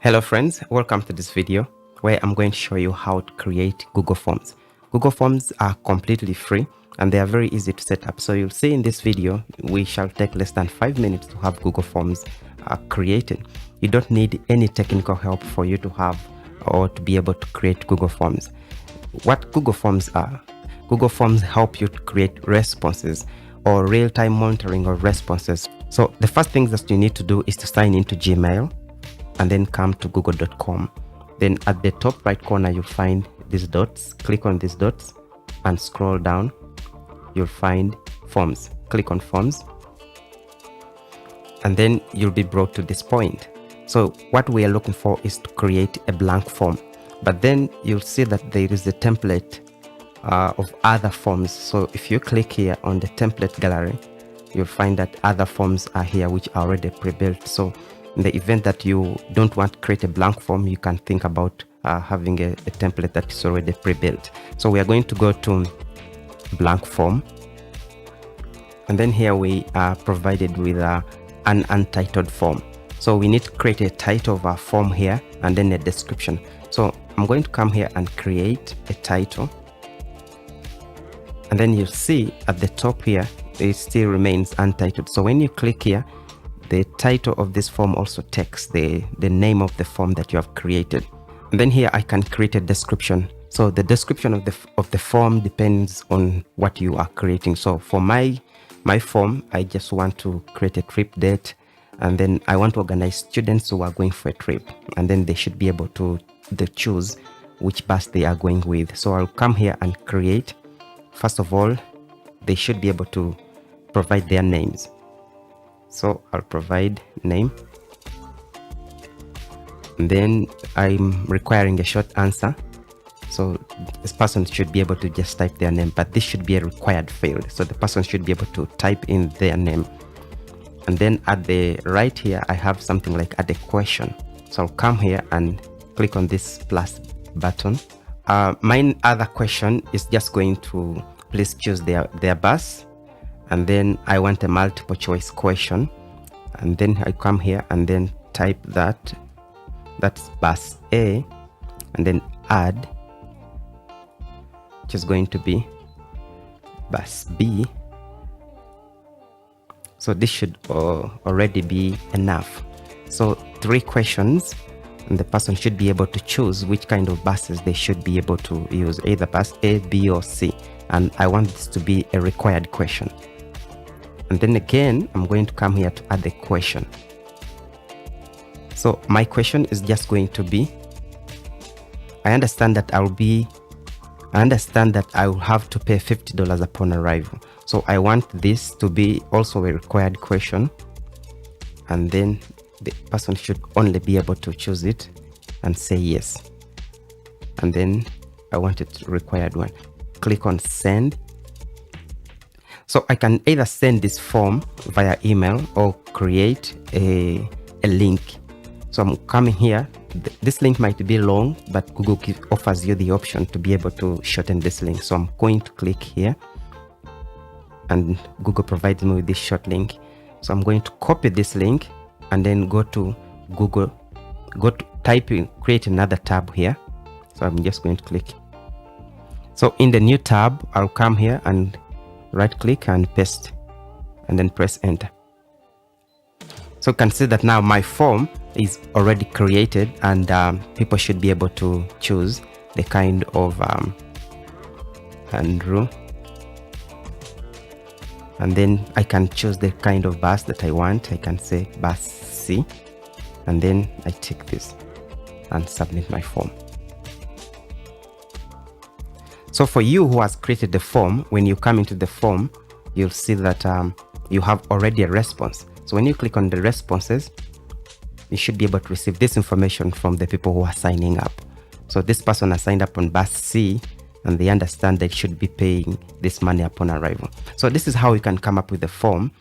Hello friends, welcome to this video where I'm going to show you how to create Google Forms. Google Forms are completely free and they are very easy to set up. So you'll see in this video, we shall take less than 5 minutes to have Google Forms created. You don't need any technical help for you to have or to be able to create Google Forms. What Google Forms are? Google Forms help you to create responses or real-time monitoring of responses. So the first thing that you need to do is to sign into Gmail and then come to google.com. Then at the top right corner, you'll find these dots. Click on these dots and scroll down. You'll find Forms. Click on Forms. And then you'll be brought to this point. So what we are looking for is to create a blank form. But then you'll see that there is a template of other forms. So if you click here on the template gallery, you'll find that other forms are here which are already pre-built. So in the event that you don't want to create a blank form, you can think about having a template that is already pre-built. So we are going to go to blank form. And then here we are provided with an untitled form. So we need to create a title of our form here and then a description. So I'm going to come here and create a title. And then you'll see at the top here, it still remains untitled. So when you click here, the title of this form also takes the name of the form that you have created. And then here I can create a description. So the description of the form depends on what you are creating. So for my form, I just want to create a trip date, and then I want to organize students who are going for a trip, and then they should be able to choose which bus they are going with. So I'll come here and create. First of all, they should be able to provide their names. So I'll provide name, and then I'm requiring a short answer. So this person should be able to just type their name, but this should be a required field. So the person should be able to type in their name. And then at the right here, I have something like add a question. So I'll come here and click on this plus button. My other question is just going to please choose their bus. And then I want a multiple choice question, and then I come here and then type that's bus A, and then add, which is going to be bus B. So this should already be enough. So 3 questions, and the person should be able to choose which kind of buses they should be able to use, either bus A, B, or C. And I want this to be a required question. And then again, I'm going to come here to add the question. So my question is just going to be, I understand that I will have to pay $50 upon arrival. So I want this to be also a required question. And then the person should only be able to choose it and say yes. And then I want it required one. Click on send. So I can either send this form via email or create a link. So I'm coming here. This link might be long, but Google offers you the option to be able to shorten this link. So I'm going to click here, and Google provides me with this short link. So I'm going to copy this link and then go to Google, type in, create another tab here. So I'm just going to click. So in the new tab, I'll come here and right click and paste, and then press enter. So you can see that now my form is already created, and people should be able to choose the kind of Andrew, and then I can choose the kind of bus that I want. I can say bus C, and then I tick this and submit my form. So for you who has created the form, when you come into the form, you'll see that you have already a response. So when you click on the responses, you should be able to receive this information from the people who are signing up. So this person has signed up on bus C, and they understand they should be paying this money upon arrival. So this is how you can come up with the form